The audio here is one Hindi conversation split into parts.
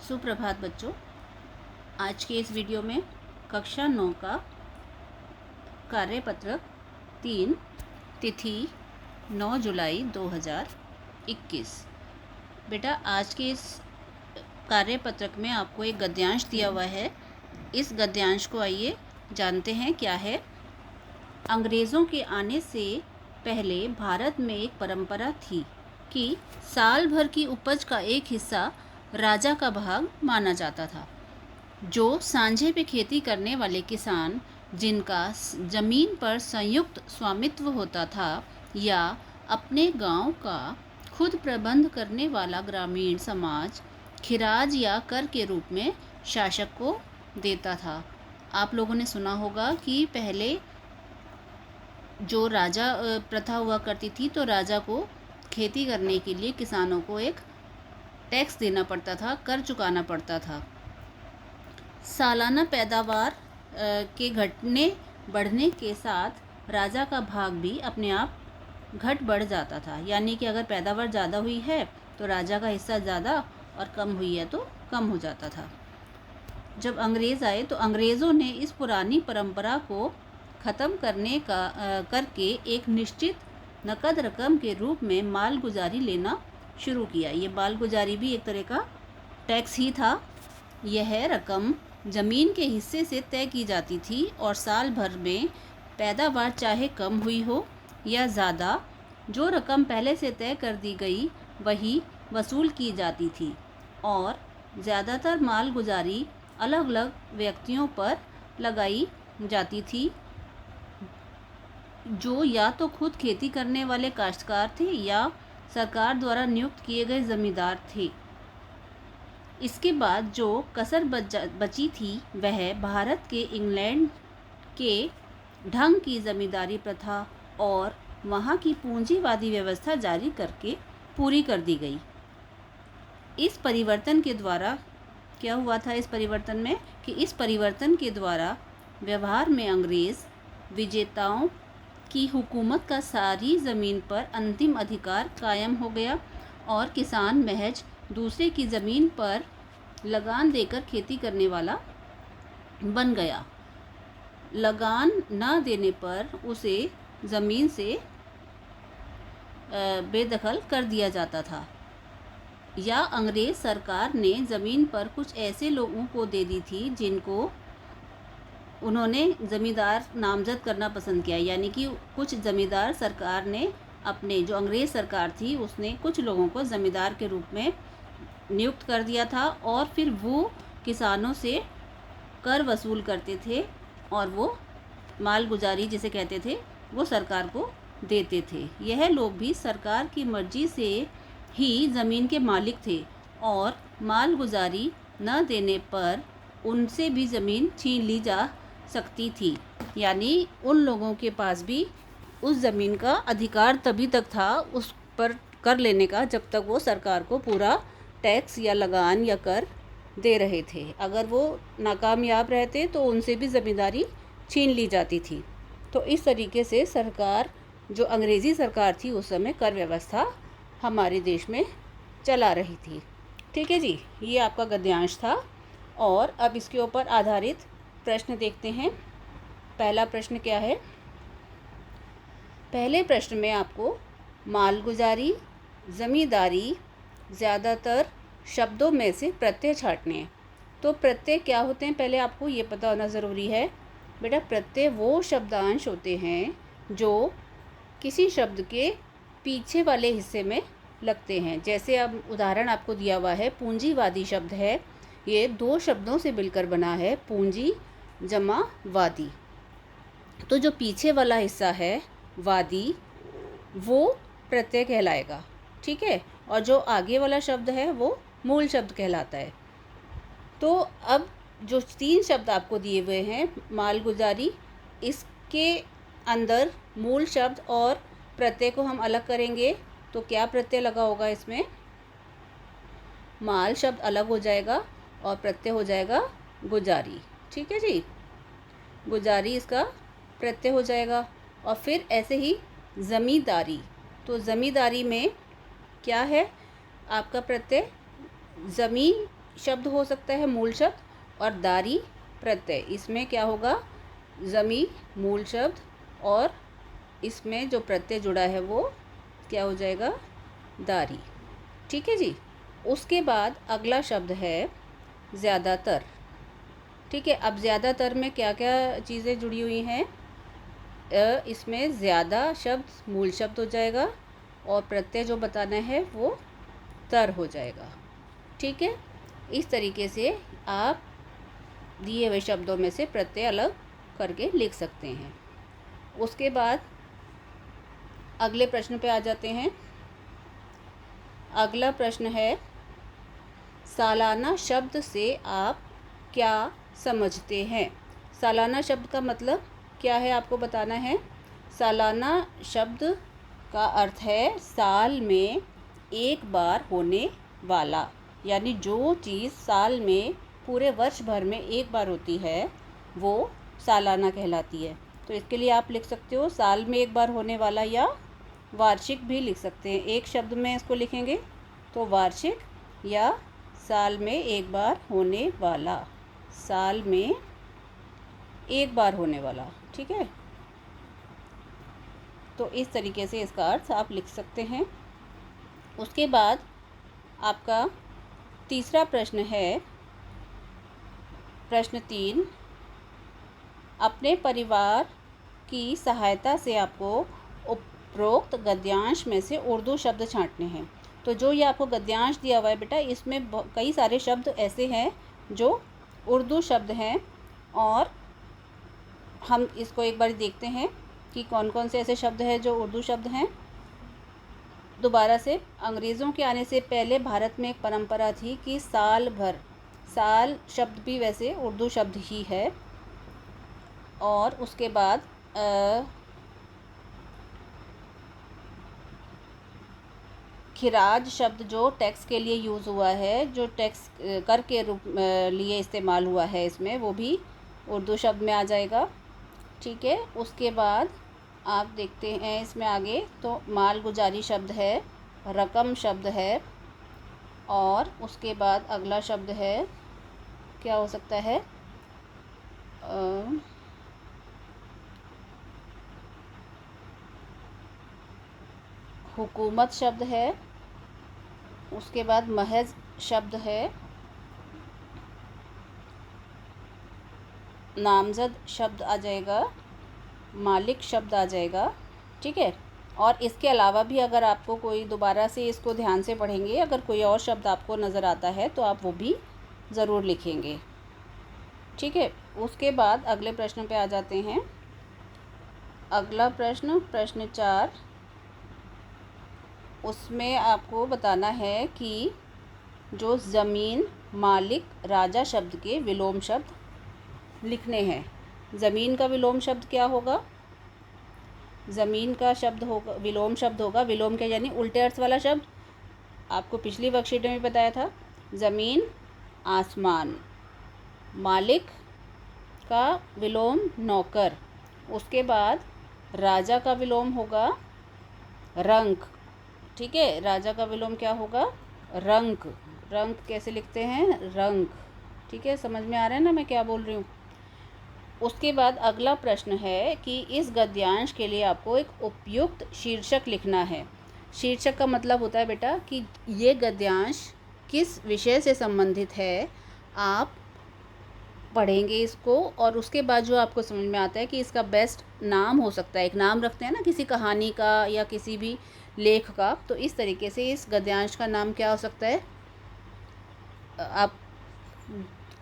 सुप्रभात बच्चों। आज के इस वीडियो में कक्षा 9 का कार्यपत्रक 3 तिथि 9 जुलाई 2021। बेटा, आज के इस कार्यपत्रक में आपको एक गद्यांश दिया हुआ है। इस गद्यांश को आइए जानते हैं क्या है। अंग्रेज़ों के आने से पहले भारत में एक परंपरा थी कि साल भर की उपज का एक हिस्सा राजा का भाग माना जाता था। जो सांझे पे खेती करने वाले किसान, जिनका जमीन पर संयुक्त स्वामित्व होता था, या अपने गांव का खुद प्रबंध करने वाला ग्रामीण समाज खिराज या कर के रूप में शासक को देता था। आप लोगों ने सुना होगा कि पहले जो राजा प्रथा हुआ करती थी, तो राजा को खेती करने के लिए किसानों को एक टैक्स देना पड़ता था, कर चुकाना पड़ता था। सालाना पैदावार के घटने बढ़ने के साथ राजा का भाग भी अपने आप घट बढ़ जाता था। यानी कि अगर पैदावार ज़्यादा हुई है तो राजा का हिस्सा ज़्यादा, और कम हुई है तो कम हो जाता था। जब अंग्रेज़ आए तो अंग्रेज़ों ने इस पुरानी परंपरा को ख़त्म करके एक निश्चित नकद रकम के रूप में मालगुजारी लेना शुरू किया। ये मालगुजारी भी एक तरह का टैक्स ही था। यह रकम ज़मीन के हिस्से से तय की जाती थी और साल भर में पैदावार चाहे कम हुई हो या ज़्यादा, जो रकम पहले से तय कर दी गई वही वसूल की जाती थी। और ज़्यादातर मालगुजारी अलग अलग व्यक्तियों पर लगाई जाती थी, जो या तो खुद खेती करने वाले काश्तकार थे या सरकार द्वारा नियुक्त किए गए ज़मींदार थे। इसके बाद जो कसर बची थी वह भारत के इंग्लैंड के ढंग की ज़मींदारी प्रथा और वहाँ की पूंजीवादी व्यवस्था जारी करके पूरी कर दी गई। इस परिवर्तन के द्वारा क्या हुआ था? इस परिवर्तन के द्वारा व्यवहार में अंग्रेज़ विजेताओं की हुकूमत का सारी ज़मीन पर अंतिम अधिकार कायम हो गया और किसान महज दूसरे की ज़मीन पर लगान देकर खेती करने वाला बन गया। लगान न देने पर उसे ज़मीन से बेदखल कर दिया जाता था, या अंग्रेज़ सरकार ने ज़मीन पर कुछ ऐसे लोगों को दे दी थी जिनको उन्होंने ज़मींदार नामज़द करना पसंद किया। यानी कि कुछ ज़मींदार सरकार ने अपने, जो अंग्रेज़ सरकार थी उसने कुछ लोगों को ज़मींदार के रूप में नियुक्त कर दिया था, और फिर वो किसानों से कर वसूल करते थे और वो मालगुजारी जिसे कहते थे वो सरकार को देते थे। यह लोग भी सरकार की मर्ज़ी से ही ज़मीन के मालिक थे और मालगुजारी न देने पर उनसे भी ज़मीन छीन ली जा सकती थी। यानी उन लोगों के पास भी उस ज़मीन का अधिकार तभी तक था उस पर कर लेने का, जब तक वो सरकार को पूरा टैक्स या लगान या कर दे रहे थे। अगर वो नाकामयाब रहते तो उनसे भी ज़मींदारी छीन ली जाती थी। तो इस तरीके से सरकार, जो अंग्रेज़ी सरकार थी उस समय, कर व्यवस्था हमारे देश में चला रही थी। ठीक है जी, ये आपका गद्यांश था। और अब इसके ऊपर आधारित प्रश्न देखते हैं। पहला प्रश्न क्या है? पहले प्रश्न में आपको मालगुजारी, ज़मींदारी, ज़्यादातर शब्दों में से प्रत्यय छांटने हैं। तो प्रत्यय क्या होते हैं पहले आपको ये पता होना ज़रूरी है। बेटा, प्रत्यय वो शब्दांश होते हैं जो किसी शब्द के पीछे वाले हिस्से में लगते हैं। जैसे अब उदाहरण आपको दिया हुआ है, पूंजीवादी शब्द है, ये दो शब्दों से मिलकर बना है, पूंजी जमा वादी। तो जो पीछे वाला हिस्सा है वादी, वो प्रत्यय कहलाएगा। ठीक है, और जो आगे वाला शब्द है वो मूल शब्द कहलाता है। तो अब जो तीन शब्द आपको दिए हुए हैं, मालगुजारी, इसके अंदर मूल शब्द और प्रत्यय को हम अलग करेंगे तो क्या प्रत्यय लगा होगा इसमें? माल शब्द अलग हो जाएगा और प्रत्यय हो जाएगा गुजारी। ठीक है जी, गुजारी इसका प्रत्यय हो जाएगा। और फिर ऐसे ही ज़मींदारी, तो ज़मींदारी में क्या है आपका प्रत्यय? ज़मीन शब्द हो सकता है मूल शब्द और दारी प्रत्यय। इसमें क्या होगा, ज़मी मूल शब्द और इसमें जो प्रत्यय जुड़ा है वो क्या हो जाएगा, दारी। ठीक है जी। उसके बाद अगला शब्द है ज़्यादातर। ठीक है, अब ज़्यादातर में क्या क्या चीज़ें जुड़ी हुई हैं, इसमें ज़्यादा शब्द मूल शब्द हो जाएगा और प्रत्यय जो बताना है वो तर हो जाएगा। ठीक है, इस तरीके से आप दिए हुए शब्दों में से प्रत्यय अलग करके लिख सकते हैं। उसके बाद अगले प्रश्न पे आ जाते हैं। अगला प्रश्न है, सालाना शब्द से आप क्या समझते हैं। सालाना शब्द का मतलब क्या है आपको बताना है। सालाना शब्द का अर्थ है साल में एक बार होने वाला, यानी जो चीज़ साल में पूरे वर्ष भर में एक बार होती है वो सालाना कहलाती है। तो इसके लिए आप लिख सकते हो साल में एक बार होने वाला, या वार्षिक भी लिख सकते हैं। एक शब्द में इसको लिखेंगे तो वार्षिक या साल में एक बार होने वाला, साल में एक बार होने वाला। ठीक है, तो इस तरीके से इसका अर्थ आप लिख सकते हैं। उसके बाद आपका तीसरा प्रश्न है, प्रश्न 3, अपने परिवार की सहायता से आपको उपरोक्त गद्यांश में से उर्दू शब्द छांटने हैं। तो जो ये आपको गद्यांश दिया हुआ है बेटा, इसमें कई सारे शब्द ऐसे हैं जो उर्दू शब्द हैं और हम इसको एक बार देखते हैं कि कौन कौन से ऐसे शब्द हैं जो उर्दू शब्द हैं। दोबारा से, अंग्रेज़ों के आने से पहले भारत में एक परंपरा थी कि साल भर, साल शब्द भी वैसे उर्दू शब्द ही है। और उसके बाद खिराज शब्द जो टैक्स के लिए यूज़ हुआ है, जो टैक्स कर के रूप लिए इस्तेमाल हुआ है इसमें, वो भी उर्दू शब्द में आ जाएगा। ठीक है, उसके बाद आप देखते हैं इसमें आगे, तो मालगुजारी शब्द है, रकम शब्द है, और उसके बाद अगला शब्द है, क्या हो सकता है, हुकूमत शब्द है। उसके बाद महज शब्द है, नामज़द शब्द आ जाएगा, मालिक शब्द आ जाएगा। ठीक है, और इसके अलावा भी अगर आपको कोई, दोबारा से इसको ध्यान से पढ़ेंगे, अगर कोई और शब्द आपको नज़र आता है तो आप वो भी ज़रूर लिखेंगे। ठीक है, उसके बाद अगले प्रश्न पे आ जाते हैं। अगला प्रश्न, प्रश्न 4, उसमें आपको बताना है कि जो ज़मीन, मालिक, राजा शब्द के विलोम शब्द लिखने हैं। ज़मीन का विलोम शब्द क्या होगा, ज़मीन का शब्द होगा, विलोम शब्द होगा, विलोम के यानी उल्टे अर्थ वाला शब्द। आपको पिछली वर्कशीट में भी बताया था, ज़मीन आसमान। मालिक का विलोम नौकर। उसके बाद राजा का विलोम होगा रंक। ठीक है, राजा का विलोम क्या होगा, रंक। रंक कैसे लिखते हैं, रंक। ठीक है, समझ में आ रहा है ना मैं क्या बोल रही हूँ। उसके बाद अगला प्रश्न है कि इस गद्यांश के लिए आपको एक उपयुक्त शीर्षक लिखना है। शीर्षक का मतलब होता है बेटा कि ये गद्यांश किस विषय से संबंधित है। आप पढ़ेंगे इसको और उसके बाद जो आपको समझ में आता है कि इसका बेस्ट नाम हो सकता है, एक नाम रखते हैं ना किसी कहानी का या किसी भी लेख का, तो इस तरीके से इस गद्यांश का नाम क्या हो सकता है, आप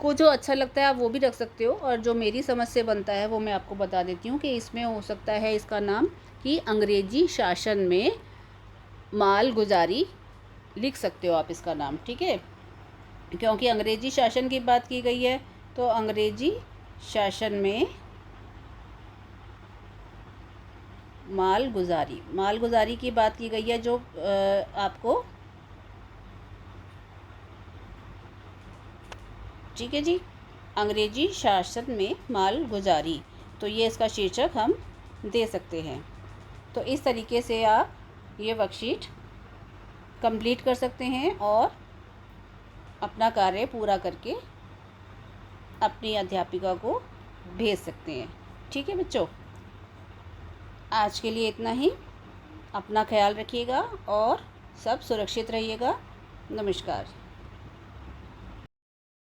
को जो अच्छा लगता है आप वो भी रख सकते हो, और जो मेरी समझ से बनता है वो मैं आपको बता देती हूँ कि इसमें हो सकता है इसका नाम कि अंग्रेजी शासन में मालगुजारी लिख सकते हो आप इसका नाम। ठीक है, क्योंकि अंग्रेजी शासन की बात की गई है, तो अंग्रेजी शासन में मालगुजारी, मालगुजारी की बात की गई है, जो आपको, ठीक है जी, अंग्रेजी शासन में मालगुजारी, तो ये इसका शीर्षक हम दे सकते हैं। तो इस तरीके से आप ये वर्कशीट कंप्लीट कर सकते हैं और अपना कार्य पूरा करके अपनी अध्यापिका को भेज सकते हैं। ठीक है बच्चों, आज के लिए इतना ही। अपना ख्याल रखिएगा और सब सुरक्षित रहिएगा। नमस्कार।